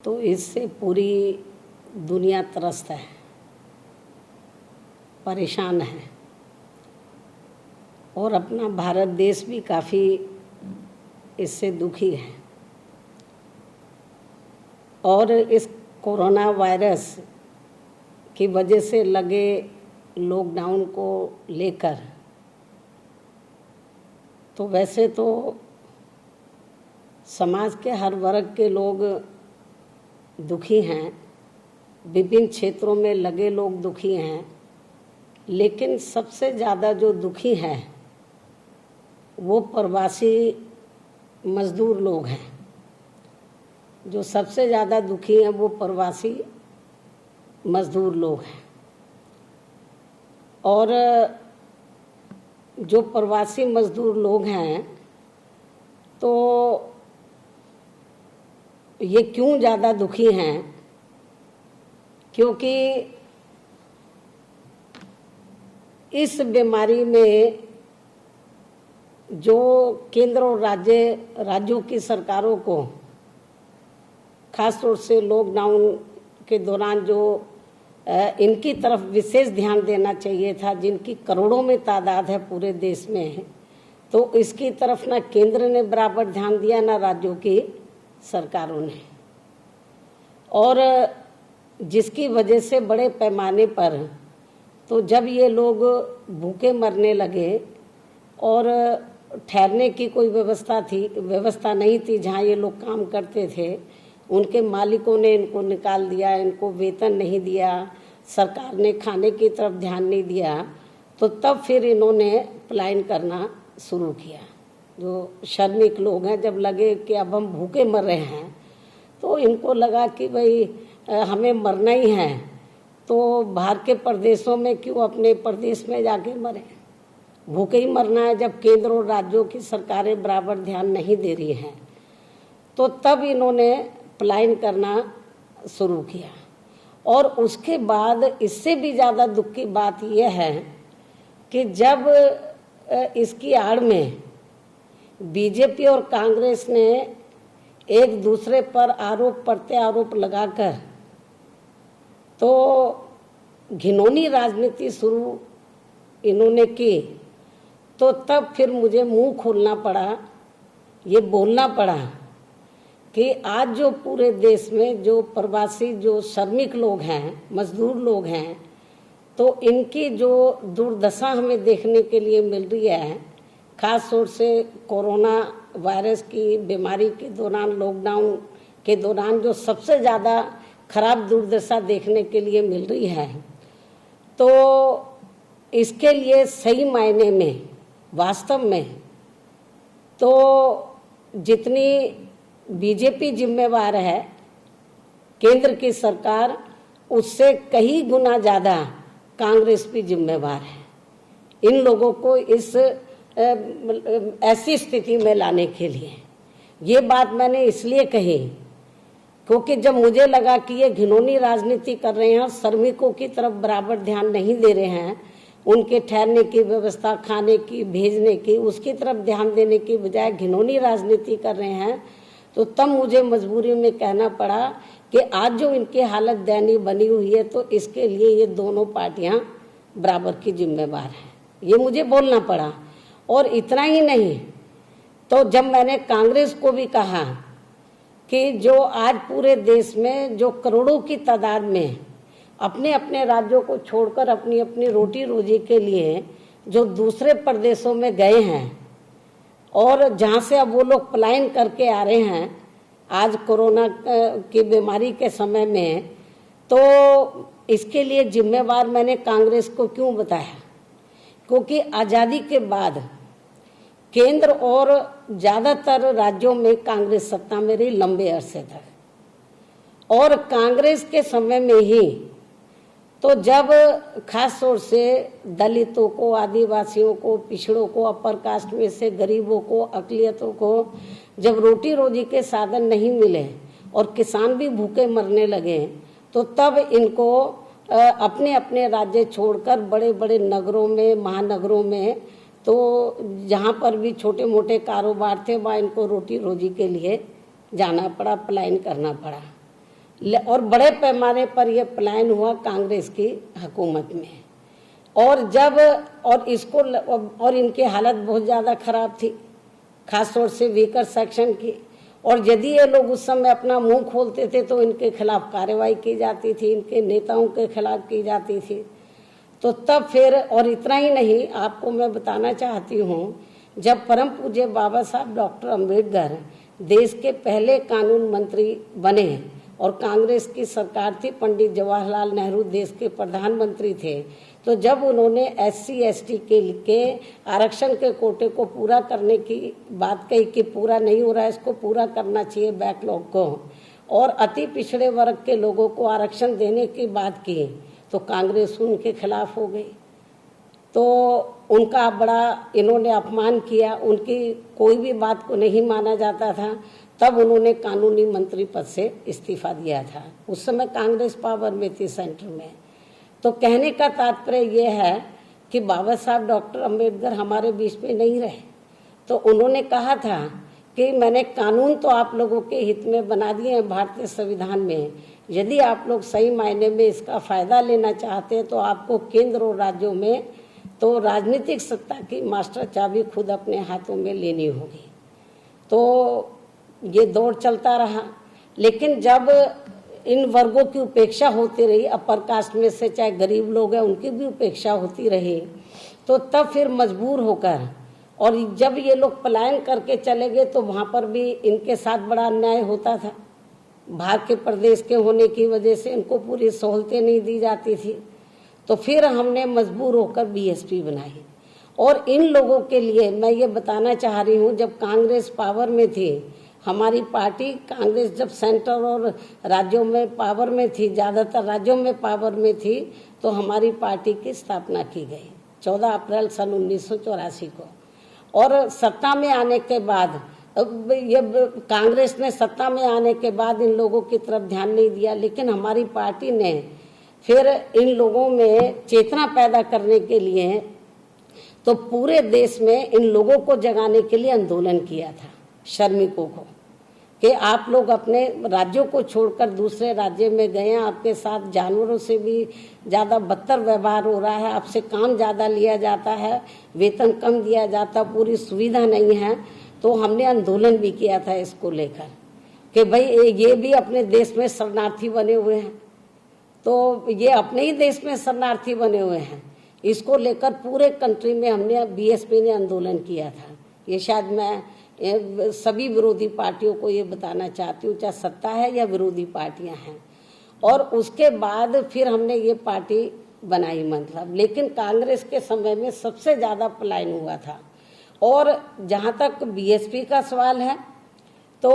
तो इससे पूरी दुनिया त्रस्त है, परेशान है और अपना भारत देश भी काफ़ी इससे दुखी है। और इस कोरोना वायरस की वजह से लगे लॉकडाउन को लेकर तो वैसे तो समाज के हर वर्ग के लोग दुखी हैं, विभिन्न क्षेत्रों में लगे लोग दुखी हैं, लेकिन सबसे ज़्यादा जो दुखी हैं वो प्रवासी मजदूर लोग हैं। जो सबसे ज़्यादा दुखी हैं वो प्रवासी मजदूर लोग हैं। और जो प्रवासी मजदूर लोग हैं तो ये क्यों ज़्यादा दुखी हैं? क्योंकि इस बीमारी में जो केंद्र और राज्यों की सरकारों को खास तौर से लॉकडाउन के दौरान जो इनकी तरफ विशेष ध्यान देना चाहिए था, जिनकी करोड़ों में तादाद है पूरे देश में, तो इसकी तरफ ना केंद्र ने बराबर ध्यान दिया ना राज्यों की सरकारों ने। और जिसकी वजह से बड़े पैमाने पर तो जब ये लोग भूखे मरने लगे और ठहरने की कोई व्यवस्था नहीं थी, जहाँ ये लोग काम करते थे उनके मालिकों ने इनको निकाल दिया, इनको वेतन नहीं दिया, सरकार ने खाने की तरफ ध्यान नहीं दिया, तो तब फिर इन्होंने पलायन करना शुरू किया। जो श्रमिक लोग हैं, जब लगे कि अब हम भूखे मर रहे हैं तो इनको लगा कि भाई हमें मरना ही है, तो बाहर के प्रदेशों में क्यों अपने प्रदेश में जाके मरें, भूखे ही मरना है जब केंद्र और राज्यों की सरकारें बराबर ध्यान नहीं दे रही हैं। तो तब इन्होंने पलायन करना शुरू किया। और उसके बाद इससे भी ज़्यादा दुख की बात यह है कि जब इसकी आड़ में बीजेपी और कांग्रेस ने एक दूसरे पर आरोप प्रत्यारोप लगाकर तो घिनौनी राजनीति शुरू इन्होंने की, तो तब फिर मुझे मुंह खोलना पड़ा, ये बोलना पड़ा कि आज जो पूरे देश में जो प्रवासी जो श्रमिक लोग हैं, मजदूर लोग हैं, तो इनकी जो दुर्दशा हमें देखने के लिए मिल रही है, खास तौर से कोरोना वायरस की बीमारी के दौरान, लॉकडाउन के दौरान जो सबसे ज़्यादा खराब दुर्दशा देखने के लिए मिल रही है, तो इसके लिए सही मायने में वास्तव में तो जितनी बीजेपी जिम्मेवार है, केंद्र की सरकार, उससे कई गुना ज़्यादा कांग्रेस भी जिम्मेवार है इन लोगों को इस ऐसी स्थिति में लाने के लिए। ये बात मैंने इसलिए कही क्योंकि जब मुझे लगा कि ये घिनौनी राजनीति कर रहे हैं, श्रमिकों की तरफ बराबर ध्यान नहीं दे रहे हैं, उनके ठहरने की व्यवस्था, खाने की, भेजने की, उसकी तरफ ध्यान देने की बजाय घिनौनी राजनीति कर रहे हैं, तो तब मुझे मजबूरी में कहना पड़ा कि आज जो इनकी हालत दयनीय बनी हुई है, तो इसके लिए ये दोनों पार्टियां बराबर की जिम्मेवार हैं। ये मुझे बोलना पड़ा। और इतना ही नहीं, तो जब मैंने कांग्रेस को भी कहा कि जो आज पूरे देश में जो करोड़ों की तादाद में अपने अपने राज्यों को छोड़कर अपनी अपनी रोटी रोजी के लिए जो दूसरे प्रदेशों में गए हैं और जहाँ से अब वो लोग पलायन करके आ रहे हैं आज कोरोना की बीमारी के समय में, तो इसके लिए जिम्मेवार मैंने कांग्रेस को क्यों बताया? क्योंकि आज़ादी के बाद केंद्र और ज़्यादातर राज्यों में कांग्रेस सत्ता में रही लंबे अरसे तक। और कांग्रेस के समय में ही तो जब खास तौर से दलितों को, आदिवासियों को, पिछड़ों को, अपर कास्ट में से गरीबों को, अकलियतों को जब रोटी रोजी के साधन नहीं मिले और किसान भी भूखे मरने लगे, तो तब इनको अपने अपने राज्य छोड़कर बड़े बड़े नगरों में, महानगरों में, तो जहाँ पर भी छोटे मोटे कारोबार थे वहाँ इनको रोटी रोजी के लिए जाना पड़ा, पलायन करना पड़ा। और बड़े पैमाने पर यह पलायन हुआ कांग्रेस की हुकूमत में। और जब और इनकी हालत बहुत ज़्यादा खराब थी, खास तौर से वीकर सेक्शन की। और यदि ये लोग उस समय अपना मुंह खोलते थे तो इनके खिलाफ कार्रवाई की जाती थी, इनके नेताओं के खिलाफ की जाती थी। तो तब फिर, और इतना ही नहीं, आपको मैं बताना चाहती हूँ, जब परम पूज्य बाबा साहब डॉक्टर अम्बेडकर देश के पहले कानून मंत्री बने और कांग्रेस की सरकार थी, पंडित जवाहरलाल नेहरू देश के प्रधानमंत्री थे, तो जब उन्होंने SC ST के आरक्षण के कोटे को पूरा करने की बात कही कि पूरा नहीं हो रहा है, इसको पूरा करना चाहिए बैकलॉग को, और अति पिछड़े वर्ग के लोगों को आरक्षण देने की बात की, तो कांग्रेस उनके खिलाफ हो गई। तो उनका बड़ा इन्होंने अपमान किया, उनकी कोई भी बात को नहीं माना जाता था। तब उन्होंने कानूनी मंत्री पद से इस्तीफा दिया था। उस समय कांग्रेस पावर में थी सेंटर में। तो कहने का तात्पर्य यह है कि बाबा साहब डॉक्टर अम्बेडकर हमारे बीच में नहीं रहे। तो उन्होंने कहा था कि मैंने कानून तो आप लोगों के हित में बना दिए हैं भारतीय संविधान में, यदि आप लोग सही मायने में इसका फायदा लेना चाहते हैं तो आपको केंद्र और राज्यों में तो राजनीतिक सत्ता की मास्टर चाबी खुद अपने हाथों में लेनी होगी। तो ये दौर चलता रहा। लेकिन जब इन वर्गों की उपेक्षा होती रही, अपर कास्ट में से चाहे गरीब लोग हैं उनकी भी उपेक्षा होती रही, तो तब फिर मजबूर होकर, और जब ये लोग पलायन करके चले गए तो वहाँ पर भी इनके साथ बड़ा अन्याय होता था। बाहर के प्रदेश के होने की वजह से इनको पूरी सहूलतें नहीं दी जाती थी। तो फिर हमने मजबूर होकर BSP बनाई। और इन लोगों के लिए मैं ये बताना चाह रही हूँ, जब कांग्रेस पावर में थी, हमारी पार्टी कांग्रेस जब सेंटर और राज्यों में पावर में थी, ज़्यादातर राज्यों में पावर में थी, तो हमारी पार्टी की स्थापना की गई 14 अप्रैल सन 1984 को। और सत्ता में आने के बाद, ये कांग्रेस ने सत्ता में आने के बाद इन लोगों की तरफ ध्यान नहीं दिया, लेकिन हमारी पार्टी ने फिर इन लोगों में चेतना पैदा करने के लिए तो पूरे देश में इन लोगों को जगाने के लिए आंदोलन किया था, श्रमिकों को, कि आप लोग अपने राज्यों को छोड़कर दूसरे राज्य में गए हैं, आपके साथ जानवरों से भी ज़्यादा बदतर व्यवहार हो रहा है, आपसे काम ज़्यादा लिया जाता है, वेतन कम दिया जाता, पूरी सुविधा नहीं है। तो हमने आंदोलन भी किया था इसको लेकर कि भाई ये भी अपने देश में शरणार्थी बने हुए हैं, तो ये अपने ही देश में शरणार्थी बने हुए हैं। इसको लेकर पूरे कंट्री में हमने BSP ने आंदोलन किया था। ये शायद मैं सभी विरोधी पार्टियों को ये बताना चाहती हूँ, चाहे सत्ता है या विरोधी पार्टियां हैं। और उसके बाद फिर हमने ये पार्टी बनाई, मतलब। लेकिन कांग्रेस के समय में सबसे ज़्यादा पलायन हुआ था। और जहाँ तक BSP का सवाल है, तो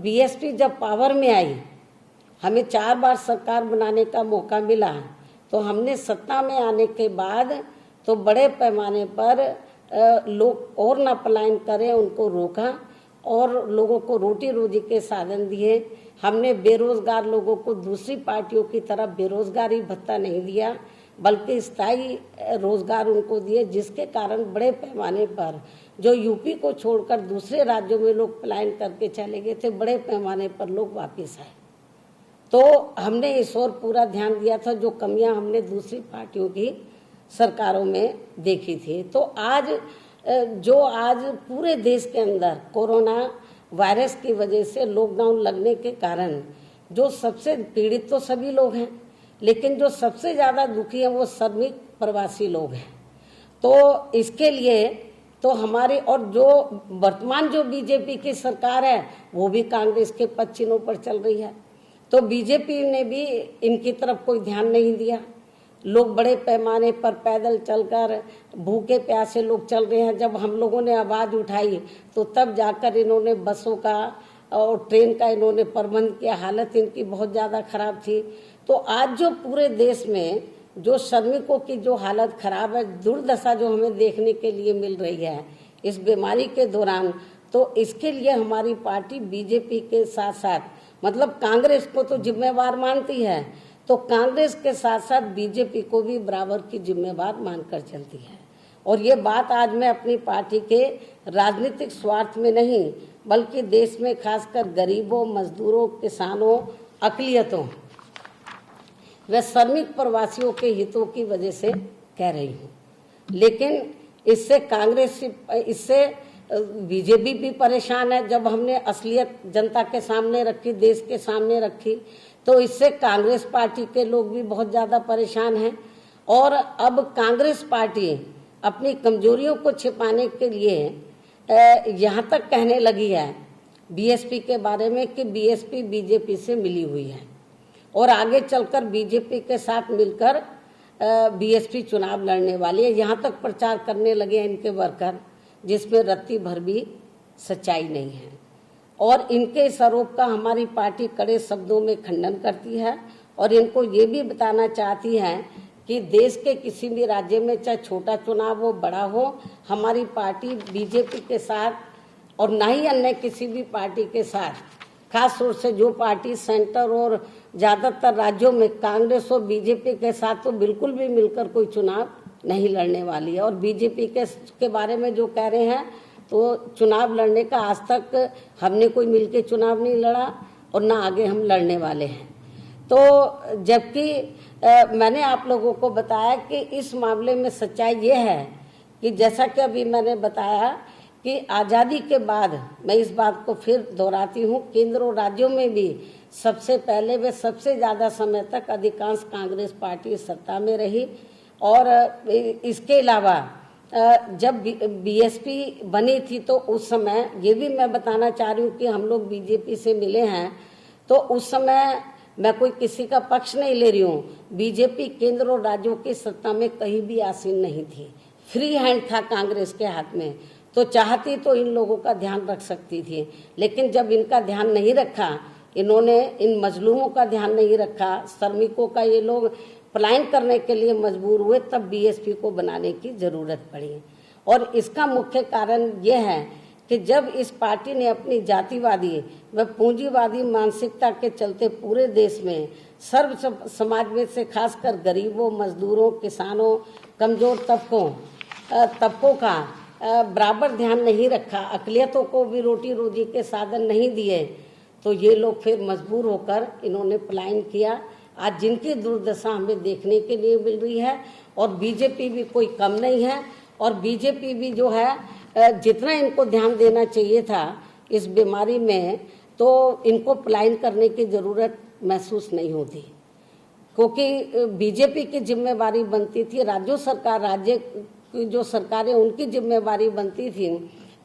BSP जब पावर में आई, हमें 4 बार सरकार बनाने का मौका मिला, तो हमने सत्ता में आने के बाद तो बड़े पैमाने पर लोग और ना पलायन करें उनको रोका और लोगों को रोटी रोजी के साधन दिए। हमने बेरोजगार लोगों को दूसरी पार्टियों की तरह बेरोजगारी भत्ता नहीं दिया, बल्कि स्थायी रोजगार उनको दिए, जिसके कारण बड़े पैमाने पर जो यूपी को छोड़कर दूसरे राज्यों में लोग पलायन करके चले गए थे, बड़े पैमाने पर लोग वापस आए। तो हमने इस ओर पूरा ध्यान दिया था, जो कमियां हमने दूसरी पार्टियों की सरकारों में देखी थी। तो आज पूरे देश के अंदर कोरोना वायरस की वजह से लॉकडाउन लगने के कारण जो सबसे पीड़ित तो सभी लोग हैं, लेकिन जो सबसे ज़्यादा दुखी हैं वो श्रमिक प्रवासी लोग हैं। तो इसके लिए तो हमारे, और जो वर्तमान जो BJP की सरकार है वो भी कांग्रेस के पद चिन्हों पर चल रही है, तो BJP ने भी इनकी तरफ कोई ध्यान नहीं दिया। लोग बड़े पैमाने पर पैदल चलकर, भूखे प्यासे लोग चल रहे हैं। जब हम लोगों ने आवाज़ उठाई तो तब जाकर इन्होंने बसों का और ट्रेन का इन्होंने प्रबंध किया। हालत इनकी बहुत ज़्यादा खराब थी। तो आज जो पूरे देश में जो श्रमिकों की जो हालत खराब है, दुर्दशा जो हमें देखने के लिए मिल रही है इस बीमारी के दौरान, तो इसके लिए हमारी पार्टी BJP के साथ साथ, मतलब कांग्रेस को तो जिम्मेवार मानती है, तो कांग्रेस के साथ साथ BJP को भी बराबर की जिम्मेवार मानकर चलती है। और ये बात आज मैं अपनी पार्टी के राजनीतिक स्वार्थ में नहीं, बल्कि देश में खासकर गरीबों, मजदूरों, किसानों अक़लियतों व श्रमिक प्रवासियों के हितों की वजह से कह रही हूँ। लेकिन इससे बीजेपी भी परेशान है। जब हमने असलियत जनता के सामने रखी, देश के सामने रखी, तो इससे कांग्रेस पार्टी के लोग भी बहुत ज़्यादा परेशान हैं। और अब कांग्रेस पार्टी अपनी कमजोरियों को छिपाने के लिए यहाँ तक कहने लगी है बीएसपी के बारे में कि बीएसपी बीजेपी से मिली हुई है और आगे चलकर बीजेपी के साथ मिलकर बीएसपी चुनाव लड़ने वाली है। यहाँ तक प्रचार करने लगे हैं इनके वर्कर, जिसमें रत्ती भर भी सच्चाई नहीं है। और इनके इस आरोप का हमारी पार्टी कड़े शब्दों में खंडन करती है और इनको ये भी बताना चाहती है कि देश के किसी भी राज्य में चाहे छोटा चुनाव हो बड़ा हो, हमारी पार्टी बीजेपी के साथ और ना ही अन्य किसी भी पार्टी के साथ, खास तौर से जो पार्टी सेंटर और ज़्यादातर राज्यों में कांग्रेस और बीजेपी के साथ तो बिल्कुल भी मिलकर कोई चुनाव नहीं लड़ने वाली है। और बीजेपी के बारे में जो कह रहे हैं, तो चुनाव लड़ने का आज तक हमने कोई मिलके चुनाव नहीं लड़ा और ना आगे हम लड़ने वाले हैं। तो जबकि मैंने आप लोगों को बताया कि इस मामले में सच्चाई ये है कि जैसा कि अभी मैंने बताया कि आज़ादी के बाद, मैं इस बात को फिर दोहराती हूँ, केंद्र और राज्यों में भी सबसे पहले व सबसे ज़्यादा समय तक अधिकांश कांग्रेस पार्टी सत्ता में रही। और इसके अलावा जब बीएसपी बनी थी तो उस समय ये भी मैं बताना चाह रही हूँ कि हम लोग बीजेपी से मिले हैं, तो उस समय मैं कोई किसी का पक्ष नहीं ले रही हूँ, बीजेपी केंद्र और राज्यों की सत्ता में कहीं भी आसीन नहीं थी, फ्री हैंड था कांग्रेस के हाथ में। तो चाहती तो इन लोगों का ध्यान रख सकती थी, लेकिन जब इनका ध्यान नहीं रखा, इन्होंने इन मजलूमों का ध्यान नहीं रखा, श्रमिकों का ये लोग पलायन करने के लिए मजबूर हुए, तब बीएसपी को बनाने की ज़रूरत पड़ी। और इसका मुख्य कारण यह है कि जब इस पार्टी ने अपनी जातिवादी व पूंजीवादी मानसिकता के चलते पूरे देश में सर्व समाज में से खासकर गरीबों, मजदूरों, किसानों, कमज़ोर तबकों का बराबर ध्यान नहीं रखा, अक़लियतों को भी रोटी रोजी के साधन नहीं दिए, तो ये लोग फिर मजबूर होकर इन्होंने पलायन किया। आज जिनकी दुर्दशा हमें देखने के लिए मिल रही है, और बीजेपी भी कोई कम नहीं है। और बीजेपी भी जो है जितना इनको ध्यान देना चाहिए था इस बीमारी में, तो इनको पलायन करने की ज़रूरत महसूस नहीं होती, क्योंकि बीजेपी की जिम्मेवारी बनती थी, राज्य की जो सरकारें उनकी जिम्मेवारी बनती थी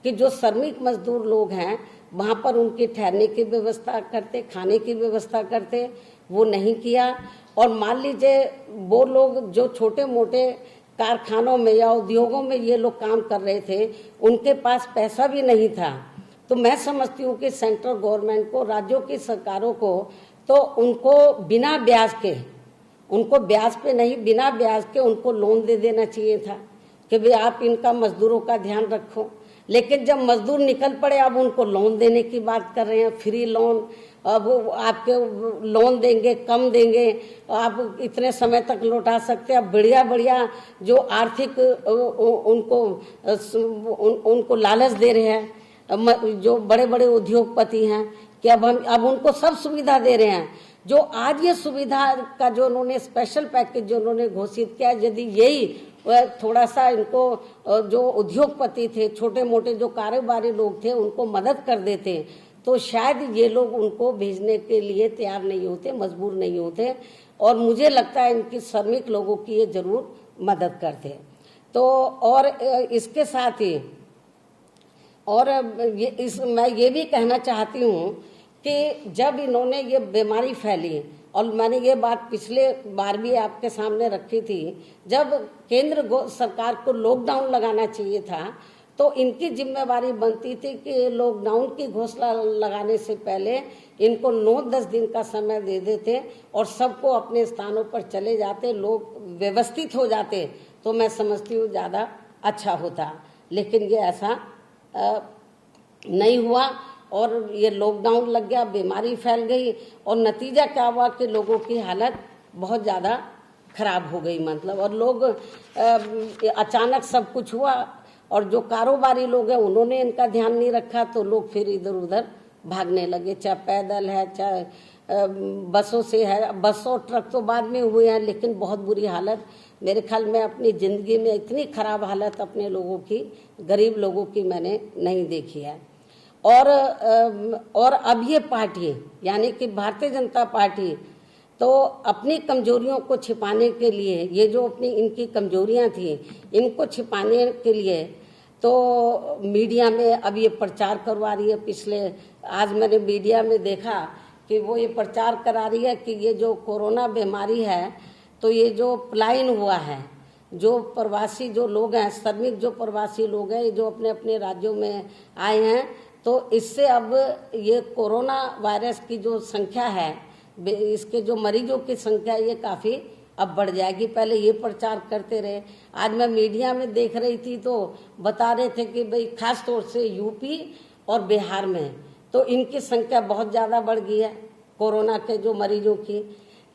कि जो श्रमिक मजदूर लोग हैं वहाँ पर उनकी ठहरने की व्यवस्था करते, खाने की व्यवस्था करते, वो नहीं किया। और मान लीजिए वो लोग जो छोटे मोटे कारखानों में या उद्योगों में ये लोग काम कर रहे थे, उनके पास पैसा भी नहीं था। तो मैं समझती हूँ कि सेंट्रल गवर्नमेंट को, राज्यों की सरकारों को, तो उनको बिना ब्याज के, उनको ब्याज पे नहीं, बिना ब्याज के उनको लोन दे देना चाहिए था कि भाई आप इनका मजदूरों का ध्यान रखो। लेकिन जब मजदूर निकल पड़े, अब उनको लोन देने की बात कर रहे हैं, फ्री लोन, अब आपके लोन देंगे, कम देंगे, आप इतने समय तक लौटा सकते हैं। अब बढ़िया बढ़िया जो आर्थिक उनको लालच दे रहे हैं जो बड़े बड़े उद्योगपति हैं कि अब उनको सब सुविधा दे रहे हैं। जो आज ये सुविधा का जो उन्होंने स्पेशल पैकेज जो उन्होंने घोषित किया, यदि यही थोड़ा सा इनको जो उद्योगपति थे, छोटे मोटे जो कारोबारी लोग थे, उनको मदद कर देते, तो शायद ये लोग उनको भेजने के लिए तैयार नहीं होते, मजबूर नहीं होते। और मुझे लगता है इनकी श्रमिक लोगों की ये जरूर मदद करते। तो और इसके साथ ही मैं ये भी कहना चाहती हूँ कि जब इन्होंने ये बीमारी फैली, और मैंने ये बात पिछले बार भी आपके सामने रखी थी, जब केंद्र सरकार को लॉकडाउन लगाना चाहिए था, तो इनकी जिम्मेवारी बनती थी कि लॉकडाउन की घोषणा लगाने से पहले इनको 9-10 दिन का समय दे देते और सबको अपने स्थानों पर चले जाते, लोग व्यवस्थित हो जाते, तो मैं समझती हूँ ज़्यादा अच्छा होता। लेकिन ये ऐसा नहीं हुआ और ये लॉकडाउन लग गया, बीमारी फैल गई, और नतीजा क्या हुआ कि लोगों की हालत बहुत ज़्यादा खराब हो गई। मतलब और लोग अचानक सब कुछ हुआ, और जो कारोबारी लोग हैं उन्होंने इनका ध्यान नहीं रखा, तो लोग फिर इधर उधर भागने लगे, चाहे पैदल है, चाहे बसों से है। बस और ट्रक तो बाद में हुए हैं, लेकिन बहुत बुरी हालत मेरे ख्याल में अपनी ज़िंदगी में इतनी ख़राब हालत अपने लोगों की, गरीब लोगों की मैंने नहीं देखी है। और अब ये पार्टी यानी कि भारतीय जनता पार्टी तो अपनी कमजोरियों को छिपाने के लिए, ये जो अपनी इनकी कमजोरियां थी इनको छिपाने के लिए तो मीडिया में अब ये प्रचार करवा रही है। आज मैंने मीडिया में देखा कि वो ये प्रचार करा रही है कि ये जो कोरोना बीमारी है, तो ये जो पलायन हुआ है, जो प्रवासी जो लोग हैं, श्रमिक जो प्रवासी लोग हैं, जो अपने अपने राज्यों में आए हैं, तो इससे अब ये कोरोना वायरस की जो संख्या है, इसके जो मरीजों की संख्या ये काफ़ी अब बढ़ जाएगी। पहले ये प्रचार करते रहे। आज मैं मीडिया में देख रही थी तो बता रहे थे कि भाई खास तौर से यूपी और बिहार में तो इनकी संख्या बहुत ज़्यादा बढ़ गई है कोरोना के जो मरीजों की।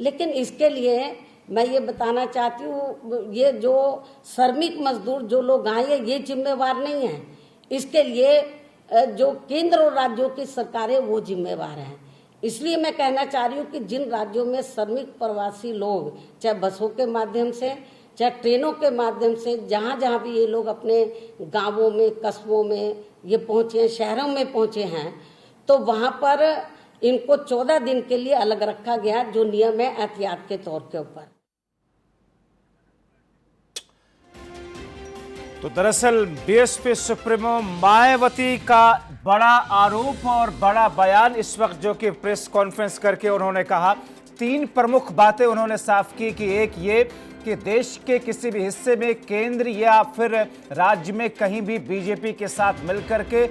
लेकिन इसके लिए मैं ये बताना चाहती हूँ, ये जो श्रमिक मजदूर जो लोग आए हैं ये जिम्मेवार नहीं हैं। इसके लिए जो केंद्र और राज्यों की सरकारें वो जिम्मेवार हैं। इसलिए मैं कहना चाह रही हूँ कि जिन राज्यों में श्रमिक प्रवासी लोग चाहे बसों के माध्यम से चाहे ट्रेनों के माध्यम से जहाँ जहाँ भी ये लोग अपने गांवों में, कस्बों में ये पहुँचे हैं, शहरों में पहुँचे हैं, तो वहाँ पर इनको 14 दिन के लिए अलग रखा गया, जो नियम है एहतियात के तौर के ऊपर। तो दरअसल बीएसपी सुप्रीमो मायावती का बड़ा आरोप और बड़ा बयान इस वक्त, जो कि प्रेस कॉन्फ्रेंस करके उन्होंने कहा, 3 प्रमुख बातें उन्होंने साफ की कि एक ये कि देश के किसी भी हिस्से में केंद्र या फिर राज्य में कहीं भी बीजेपी के साथ मिलकर के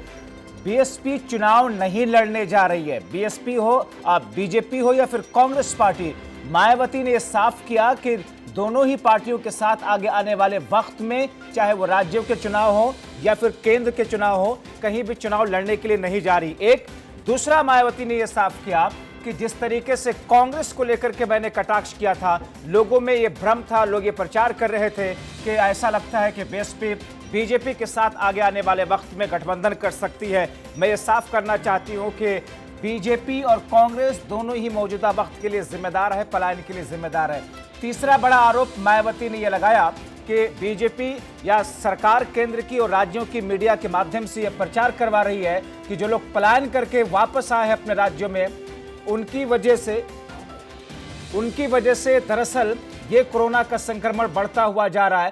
बीएसपी चुनाव नहीं लड़ने जा रही है। बीएसपी हो, बीजेपी हो या फिर कांग्रेस पार्टी, मायावती ने यह साफ किया कि दोनों ही पार्टियों के साथ आगे आने वाले वक्त में, चाहे वो राज्यों के चुनाव हो या फिर केंद्र के चुनाव हो, कहीं भी चुनाव लड़ने के लिए नहीं जा रही। एक दूसरा, मायावती ने यह साफ किया कि जिस तरीके से कांग्रेस को लेकर के मैंने कटाक्ष किया था, लोगों में यह भ्रम था, लोग ये प्रचार कर रहे थे कि ऐसा लगता है कि बीएसपी बीजेपी के साथ आगे आने वाले वक्त में गठबंधन कर सकती है। मैं ये साफ करना चाहती हूं कि बीजेपी और कांग्रेस दोनों ही मौजूदा वक्त के लिए जिम्मेदार है, पलायन के लिए जिम्मेदार है। तीसरा बड़ा आरोप मायावती ने यह लगाया कि बीजेपी या सरकार केंद्र की और राज्यों की मीडिया के माध्यम से यह प्रचार करवा रही है कि जो लोग पलायन करके वापस आए हैं अपने राज्यों में, उनकी वजह से दरअसल ये कोरोना का संक्रमण बढ़ता हुआ जा रहा है।